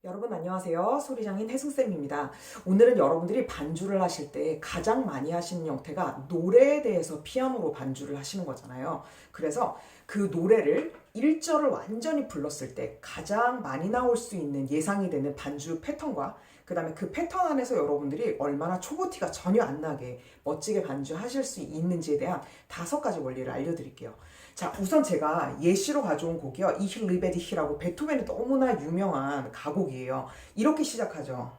여러분 안녕하세요. 소리장인 혜승쌤입니다. 오늘은 여러분들이 반주를 하실 때 가장 많이 하시는 형태가 노래에 대해서 피아노로 반주를 하시는 거잖아요. 그래서 그 노래를 1절을 완전히 불렀을 때 가장 많이 나올 수 있는 예상이 되는 반주 패턴과 그 다음에 그 패턴 안에서 여러분들이 얼마나 초보티가 전혀 안 나게 멋지게 반주하실 수 있는지에 대한 5가지 원리를 알려드릴게요. 자, 우선 제가 예시로 가져온 곡이요. Ich liebe dich라고 베토벤의 너무나 유명한 가곡이에요. 이렇게 시작하죠.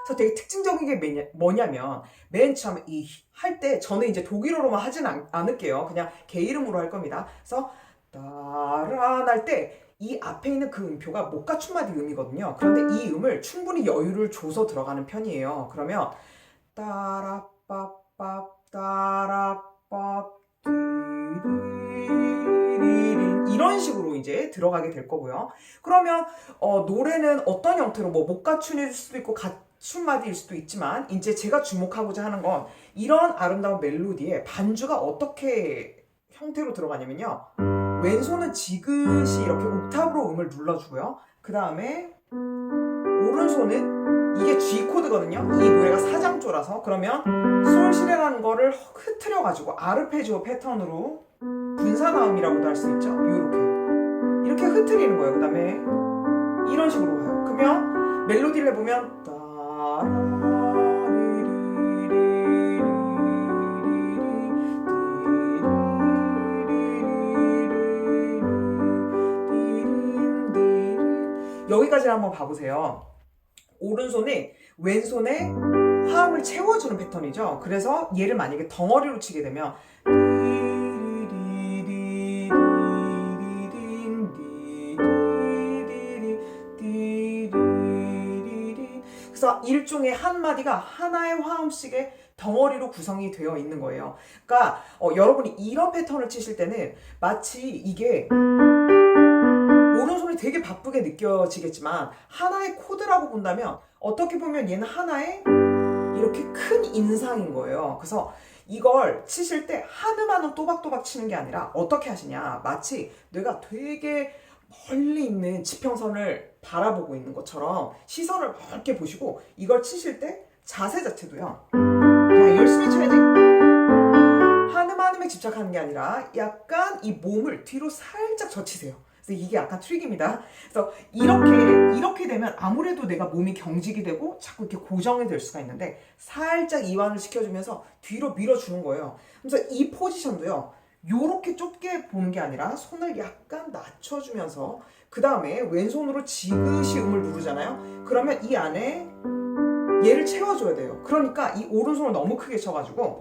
그래서 되게 특징적인 게 뭐냐면 맨 처음 이 할 때 저는 이제 독일어로만 하진 않을게요. 그냥 개 이름으로 할 겁니다. 그래서 따란 할 때 이 앞에 있는 그 음표가 목과 춤마디 음이거든요. 그런데 이 음을 충분히 여유를 줘서 들어가는 편이에요. 그러면 따라빠빠 따라빠 이런 식으로 이제 들어가게 될 거고요. 그러면 노래는 어떤 형태로 뭐 목과 춤일 수도 있고 춤마디일 수도 있지만 이제 제가 주목하고자 하는 건 이런 아름다운 멜로디에 반주가 어떻게 형태로 들어가냐면요. 왼손은 지그시 이렇게 옥탑으로 음을 눌러주고요. 그 다음에 오른손은 이게 G 코드거든요. 이 노래가 4장조라서 그러면 솔시레라는 거를 흐트려가지고 아르페지오 패턴으로 분사나음이라고도 할 수 있죠. 이렇게 흐트리는 거예요. 그 다음에 이런 식으로 가요. 그러면 멜로디를 해보면 여기까지 한번 봐보세요. 오른손이 왼손에 화음을 채워주는 패턴이죠. 그래서 얘를 만약에 덩어리로 치게 되면 그래서 일종의 한 마디가 하나의 화음씩의 덩어리로 구성이 되어 있는 거예요. 그러니까 여러분이 이런 패턴을 치실 때는 마치 이게 오른손이 되게 바쁘게 느껴지겠지만 하나의 코드라고 본다면 어떻게 보면 얘는 하나의 이렇게 큰 인상인 거예요. 그래서 이걸 치실 때 한음한음 또박또박 치는 게 아니라 어떻게 하시냐, 마치 뇌가 되게 멀리 있는 지평선을 바라보고 있는 것처럼 시선을 넓게 보시고 이걸 치실 때 자세 자체도요. 야, 열심히 쳐야지. 한음한음에 집착하는 게 아니라 약간 이 몸을 뒤로 살짝 젖히세요. 그래서 이게 약간 트릭입니다. 그래서 이렇게 되면 아무래도 내가 몸이 경직이 되고 자꾸 이렇게 고정이 될 수가 있는데 살짝 이완을 시켜주면서 뒤로 밀어주는 거예요. 그래서 이 포지션도요. 요렇게 좁게 보는 게 아니라 손을 약간 낮춰주면서 그 다음에 왼손으로 지그시 음을 누르잖아요. 그러면 이 안에 얘를 채워줘야 돼요. 그러니까 이 오른손을 너무 크게 쳐가지고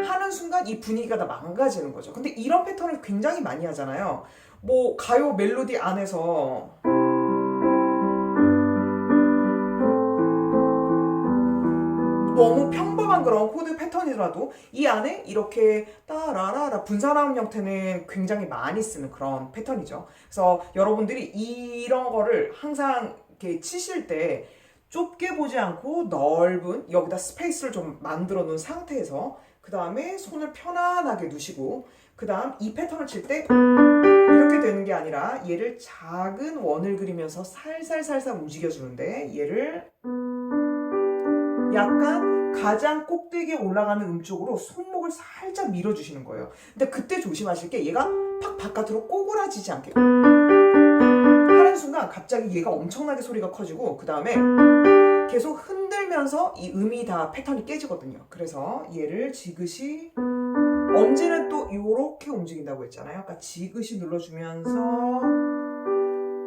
하는 순간 이 분위기가 다 망가지는 거죠. 근데 이런 패턴을 굉장히 많이 하잖아요. 뭐 가요 멜로디 안에서 너무 평범한 그런 코드 패턴이더라도 이 안에 이렇게 따라라라 분사나음 형태는 굉장히 많이 쓰는 그런 패턴이죠. 그래서 여러분들이 이런 거를 항상 이렇게 치실 때 좁게 보지 않고 넓은 여기다 스페이스를 좀 만들어 놓은 상태에서 그 다음에 손을 편안하게 두시고 그 다음 이 패턴을 칠 때 이렇게 되는 게 아니라 얘를 작은 원을 그리면서 살살살살 움직여주는데 얘를 약간 가장 꼭대기에 올라가는 음 쪽으로 손목을 살짝 밀어주시는 거예요. 근데 그때 조심하실 게 얘가 팍 바깥으로 꼬그라지지 않게 하는 순간 갑자기 얘가 엄청나게 소리가 커지고 그 다음에 계속 흔들면서 이 음이 다 패턴이 깨지거든요. 그래서 얘를 지그시 엄지는 또 이렇게 움직인다고 했잖아요. 그러니까 지그시 눌러주면서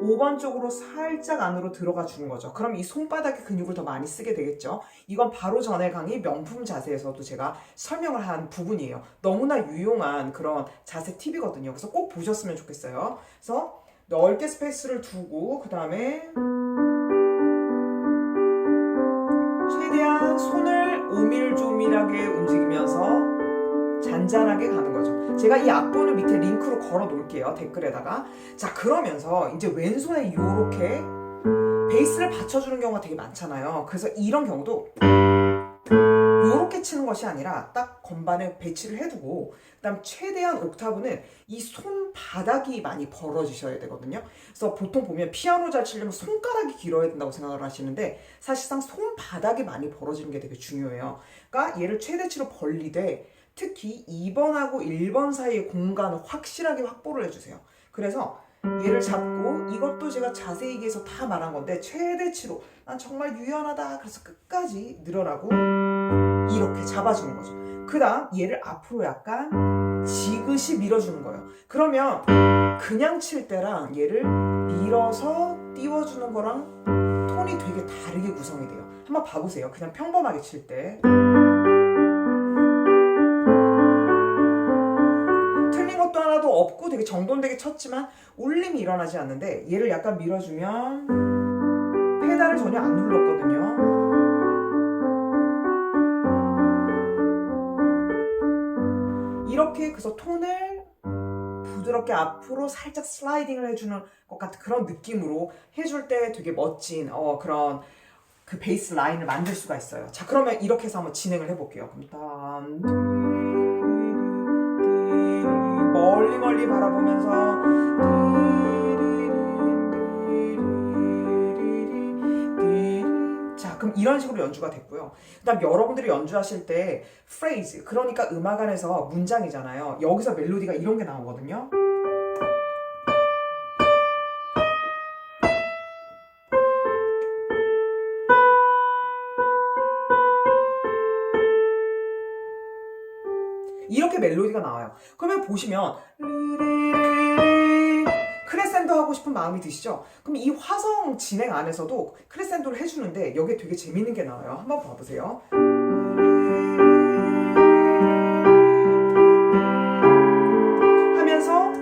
5번 쪽으로 살짝 안으로 들어가 주는 거죠. 그럼 이 손바닥의 근육을 더 많이 쓰게 되겠죠. 이건 바로 전에 강의 명품 자세에서도 제가 설명을 한 부분이에요. 너무나 유용한 그런 자세 팁이거든요. 그래서 꼭 보셨으면 좋겠어요. 그래서 넓게 스페이스를 두고 그 다음에 최대한 손을 오밀조밀하게 움직이면서 잔잔하게 가는 거죠. 제가 이 악보는 밑에 링크로 걸어 놓을게요. 댓글에다가. 자, 그러면서 이제 왼손에 요렇게 베이스를 받쳐주는 경우가 되게 많잖아요. 그래서 이런 경우도 요렇게 치는 것이 아니라 딱 건반에 배치를 해두고 그다음 최대한 옥타브는 이 손바닥이 많이 벌어지셔야 되거든요. 그래서 보통 보면 피아노 잘 치려면 손가락이 길어야 된다고 생각을 하시는데 사실상 손바닥이 많이 벌어지는 게 되게 중요해요. 그러니까 얘를 최대치로 벌리되 특히 2번하고 1번 사이의 공간을 확실하게 확보를 해주세요. 그래서 얘를 잡고 이것도 제가 자세히 얘기해서 다 말한 건데 최대치로 난 정말 유연하다 그래서 끝까지 늘어나고 이렇게 잡아주는 거죠. 그 다음 얘를 앞으로 약간 지그시 밀어주는 거예요. 그러면 그냥 칠 때랑 얘를 밀어서 띄워주는 거랑 톤이 되게 다르게 구성이 돼요. 한번 봐보세요. 그냥 평범하게 칠 때 틀린 것도 하나도 없고 되게 정돈되게 쳤지만 울림이 일어나지 않는데 얘를 약간 밀어주면 페달을 전혀 안 눌렀거든요. 이렇게 그래서 톤을 부드럽게 앞으로 살짝 슬라이딩을 해주는 것 같은 그런 느낌으로 해줄 때 되게 멋진 그런 그 베이스 라인을 만들 수가 있어요. 자, 그러면 이렇게 해서 한번 진행을 해볼게요. 그럼 멀리 바라보면서 자, 그럼 이런 식으로 연주가 됐고요. 그다음 여러분들이 연주하실 때 phrase, 그러니까 음악 안에서 문장이잖아요. 여기서 멜로디가 이런 게 나오거든요. 이렇게 멜로디가 나와요. 그러면 보시면 크레센도 하고 싶은 마음이 드시죠? 그럼 이 화성 진행 안에서도 크레센도를 해주는데 여기에 되게 재밌는 게 나와요. 한번 봐보세요. 하면서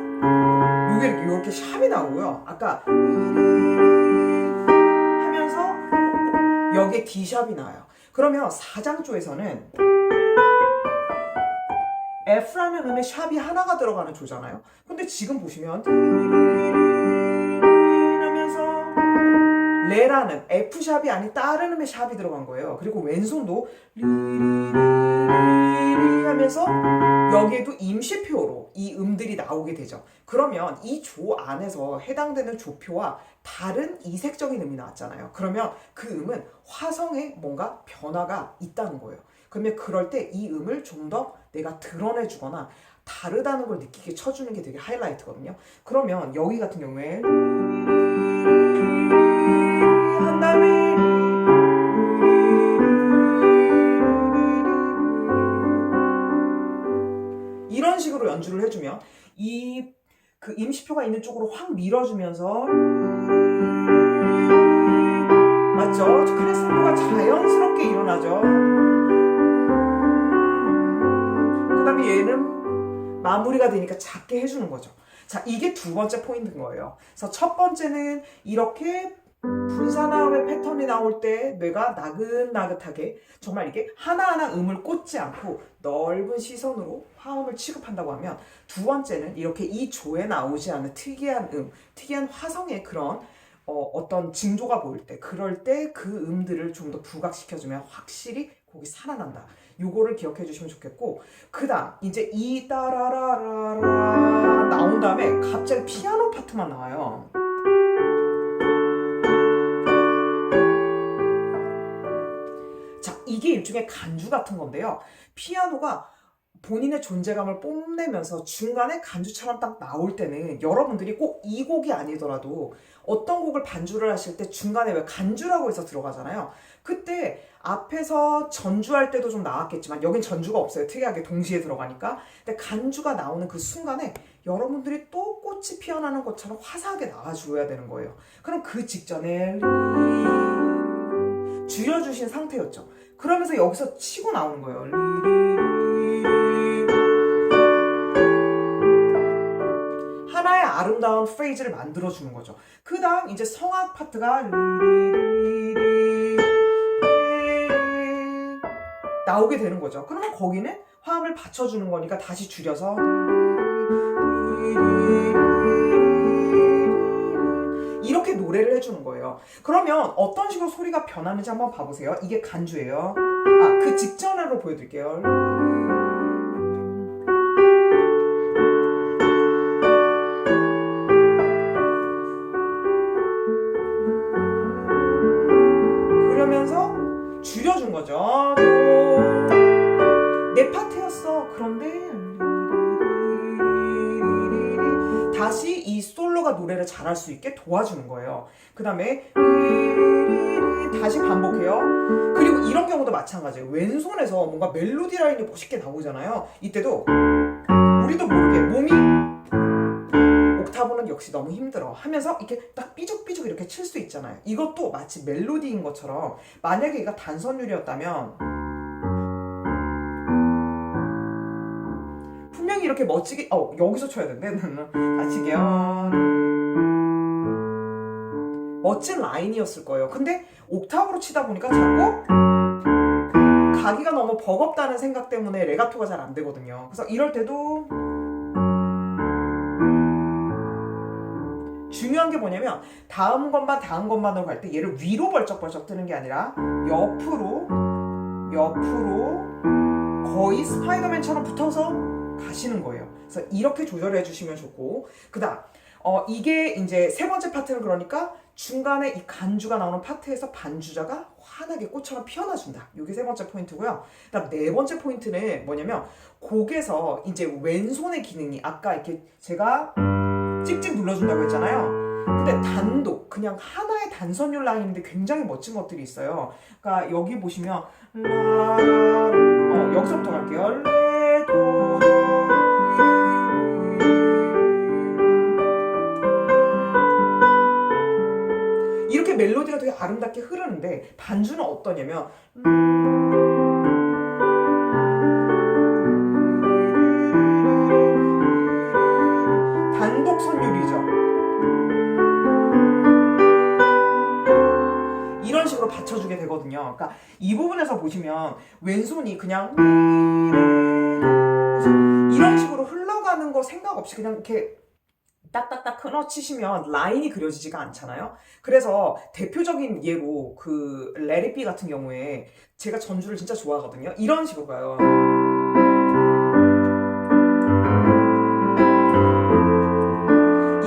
요게 이렇게 샵이 나오고요. 아까 하면서 여기에 D샵이 나와요. 그러면 4장조에서는 F라는 음에 샵이 하나가 들어가는 조잖아요. 근데 지금 보시면 하면서 레라는 F샵이 아닌 다른 음에 샵이 들어간 거예요. 그리고 왼손도 하면서 여기에도 임시표로 이 음들이 나오게 되죠. 그러면 이 조 안에서 해당되는 조표와 다른 이색적인 음이 나왔잖아요. 그러면 그 음은 화성에 뭔가 변화가 있다는 거예요. 그러면 그럴 때 이 음을 좀 더 내가 드러내주거나 다르다는 걸 느끼게 쳐주는 게 되게 하이라이트거든요. 그러면 여기 같은 경우에 한 다음에 이런 식으로 연주를 해주면 이 그 임시표가 있는 쪽으로 확 밀어주면서 맞죠? 크레센도가 자연스럽게 일어나죠. 그 다음에 얘는 마무리가 되니까 작게 해주는 거죠. 자, 이게 두 번째 포인트인 거예요. 그래서 첫 번째는 이렇게 분사나음의 패턴이 나올 때 뇌가 나긋나긋하게 정말 이게 하나하나 음을 꽂지 않고 넓은 시선으로 화음을 취급한다고 하면, 두 번째는 이렇게 이 조에 나오지 않는 특이한 특이한 화성의 그런 어떤 징조가 보일 때, 그럴 때 그 음들을 좀 더 부각시켜주면 확실히 곡이 살아난다. 요거를 기억해 주시면 좋겠고, 그 다음 이제 이 따라라라라 나온 다음에 갑자기 피아노 파트만 나와요. 자, 이게 일종의 간주 같은 건데요. 피아노가 본인의 존재감을 뽐내면서 중간에 간주처럼 딱 나올 때는 여러분들이 꼭 이 곡이 아니더라도 어떤 곡을 반주를 하실 때 중간에 왜 간주라고 해서 들어가잖아요. 그때 앞에서 전주할 때도 좀 나왔겠지만 여긴 전주가 없어요. 특이하게 동시에 들어가니까. 근데 간주가 나오는 그 순간에 여러분들이 또 꽃이 피어나는 것처럼 화사하게 나와줘야 되는 거예요. 그럼 그 직전에 줄여주신 상태였죠. 그러면서 여기서 치고 나오는 거예요. 하나의 아름다운 프레이즈를 만들어주는 거죠. 그 다음 이제 성악 파트가 나오게 되는 거죠. 그러면 거기는 화음을 받쳐주는 거니까 다시 줄여서 이렇게 노래 노래를 해주는 거예요. 그러면 어떤 식으로 소리가 변하는지 한번 봐보세요. 이게 간주예요. 아, 그 직전으로 보여드릴게요. 그러면서 줄여준 거죠. 내 파트였어. 그런데 다시 이 솔로가 노래를 잘할 수 있게 도와주는 거예요. 그 다음에 다시 반복해요. 그리고 이런 경우도 마찬가지예요. 왼손에서 뭔가 멜로디 라인이 멋있게 나오잖아요. 이때도 우리도 모르게 몸이 옥타브는 역시 너무 힘들어 하면서 이렇게 딱 삐죽삐죽 이렇게 칠 수 있잖아요. 이것도 마치 멜로디인 것처럼 만약에 얘가 단선율이었다면 분명히 이렇게 멋지게 여기서 쳐야 되는데 다치게요. 멋진 라인이었을 거예요. 근데 옥타브로 치다 보니까 자꾸 가기가 너무 버겁다는 생각 때문에 레가토가 잘 안 되거든요. 그래서 이럴 때도 중요한 게 뭐냐면 다음 것만으로 갈 때 얘를 위로 벌쩍벌쩍 뜨는 게 아니라 옆으로 거의 스파이더맨처럼 붙어서 가시는 거예요. 그래서 이렇게 조절해 주시면 좋고, 그다음 이게 이제 세 번째 파트는 그러니까 중간에 이 간주가 나오는 파트에서 반주자가 환하게 꽃처럼 피어나준다. 이게 세 번째 포인트고요. 그다음 네 번째 포인트는 뭐냐면 곡에서 이제 왼손의 기능이 아까 이렇게 제가 찍찍 눌러준다고 했잖아요. 근데 단독 그냥 하나의 단선율 라인인데 굉장히 멋진 것들이 있어요. 그러니까 여기 보시면 여기서부터 갈게요. 레, 도, 이렇게 멜로디가 되게 아름답게 흐르는데 반주는 어떠냐면 단독 선율이죠. 이런 식으로 받쳐주게 되거든요. 그러니까 이 부분에서 보시면 왼손이 그냥 이런 식으로 흘러가는 거 생각 없이 그냥 이렇게 딱딱딱 끊어치시면 라인이 그려지지가 않잖아요. 그래서 대표적인 예로 그 Let It Be 같은 경우에 제가 전주를 진짜 좋아하거든요. 이런 식으로 가요.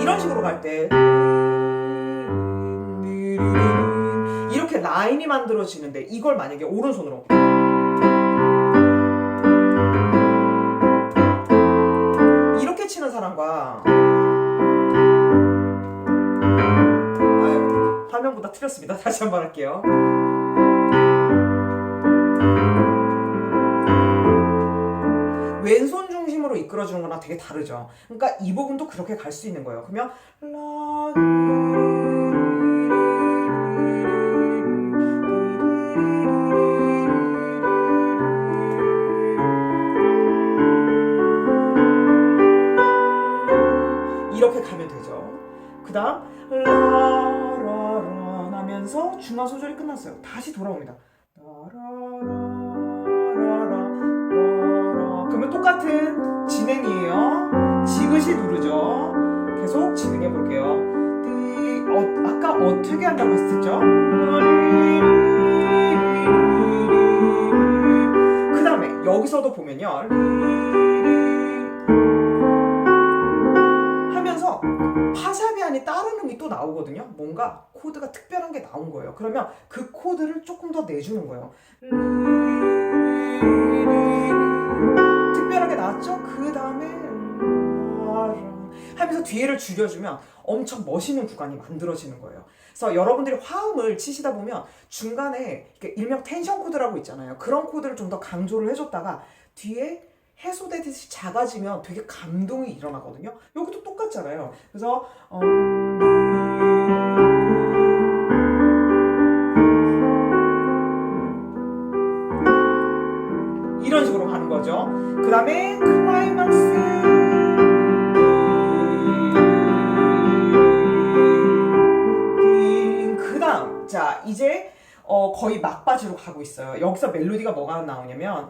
이런 식으로 갈 때 이렇게 라인이 만들어지는데 이걸 만약에 오른손으로 이렇게 치는 사람과 화면보다 틀렸습니다. 다시 한번 할게요. 왼손 중심으로 이끌어주는 거랑 되게 다르죠. 그러니까 이 부분도 그렇게 갈 수 있는 거예요. 그러면 이렇게 가면 되죠. 그 다음 라라라 하면서 중간 소절이 끝났어요. 다시 돌아옵니다. 그러면 똑같은 진행이에요. 지그시 누르죠. 계속 진행해 볼게요. 아까 어떻게 한다고 했었죠? 그 다음에 여기서도 보면요. 하면서 파사비안이 다른 음이 또 나오거든요. 뭔가 코드가 특별한 게 나온 거예요. 그러면 그 코드를 조금 더 내주는 거예요. 특별하게 나왔죠? 그 다음에 하면서 뒤에를 줄여주면 엄청 멋있는 구간이 만들어지는 거예요. 그래서 여러분들이 화음을 치시다 보면 중간에 일명 텐션 코드라고 있잖아요. 그런 코드를 좀 더 강조를 해줬다가 뒤에 해소되듯이 작아지면 되게 감동이 일어나거든요. 여기도 똑같잖아요. 그래서 이런 식으로 가는 거죠. 그 다음에 클라이막스 그 다음 자 이제 거의 막바지로 가고 있어요. 여기서 멜로디가 뭐가 나오냐면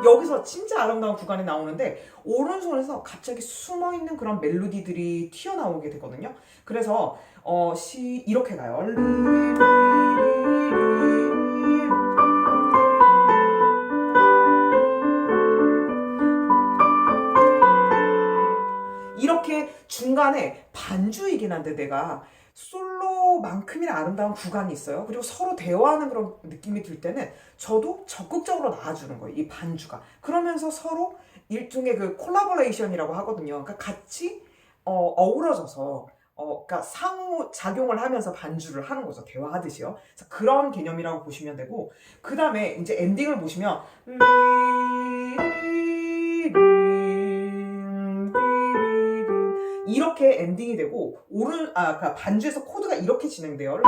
여기서 왼손에서 진짜 아름다운 구간이 나오는데 오른손에서 갑자기 숨어있는 그런 멜로디들이 튀어나오게 되거든요. 그래서 이렇게 가요. 이렇게 중간에 반주이긴 한데 내가 솔로만큼이나 아름다운 구간이 있어요. 그리고 서로 대화하는 그런 느낌이 들 때는 저도 적극적으로 나와주는 거예요. 이 반주가. 그러면서 서로 일종의 그 콜라보레이션이라고 하거든요. 그러니까 같이 어우러져서 그러니까 상호 작용을 하면서 반주를 하는 거죠. 대화하듯이요. 그래서 그런 개념이라고 보시면 되고, 그 다음에 이제 엔딩을 보시면 이렇게 엔딩이 되고 그러니까 반주에서 코드가 이렇게 진행돼요.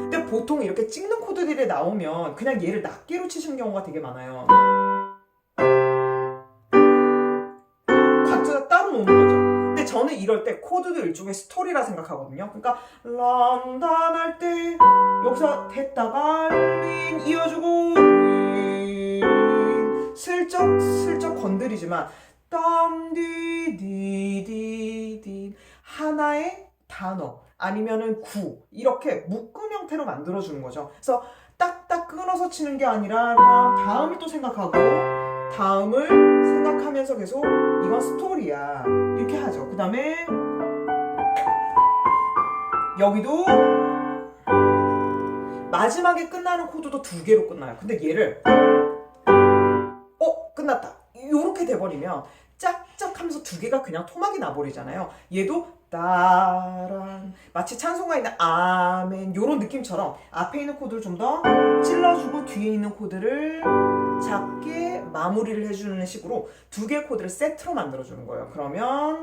근데 보통 이렇게 찍는 코드들이 나오면 그냥 얘를 낱개로 치시는 경우가 되게 많아요. 각자 따로 노는 거죠. 근데 저는 이럴 때 코드도 일종의 스토리라 생각하거든요. 그러니까 런던 할 때 여기서 됐다가 이어주고 슬쩍 건드리지만 땀디디디디 하나의 단어 아니면은 구 이렇게 묶음 형태로 만들어주는 거죠. 그래서 딱딱 끊어서 치는 게 아니라 다음을 또 생각하고 다음을 생각하면서 계속 이건 스토리야 이렇게 하죠. 그 다음에 여기도 마지막에 끝나는 코드도 2개로 끝나요. 근데 얘를 끝났다 요렇게 돼버리면 짝짝 하면서 2개가 그냥 토막이 나버리잖아요. 얘도 따란 마치 찬송가 있는 아멘 요런 느낌처럼 앞에 있는 코드를 좀 더 찔러주고 뒤에 있는 코드를 작게 마무리를 해주는 식으로 2개의 코드를 세트로 만들어주는 거예요. 그러면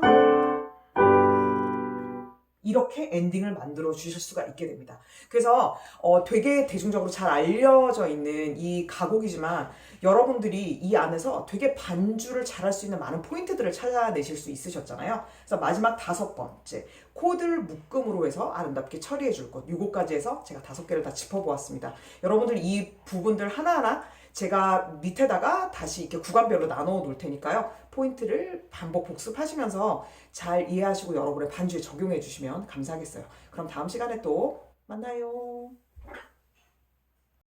이렇게 엔딩을 만들어 주실 수가 있게 됩니다. 그래서 되게 대중적으로 잘 알려져 있는 이 가곡이지만 여러분들이 이 안에서 되게 반주를 잘할 수 있는 많은 포인트들을 찾아내실 수 있으셨잖아요. 그래서 마지막 5번째 코드를 묶음으로 해서 아름답게 처리해 줄 것, 요거까지 해서 제가 5개를 다 짚어보았습니다. 여러분들 이 부분들 하나하나 제가 밑에다가 다시 이렇게 구간별로 나눠 놓을 테니까요. 포인트를 반복 복습하시면서 잘 이해하시고 여러분의 반주에 적용해 주시면 감사하겠어요. 그럼 다음 시간에 또 만나요.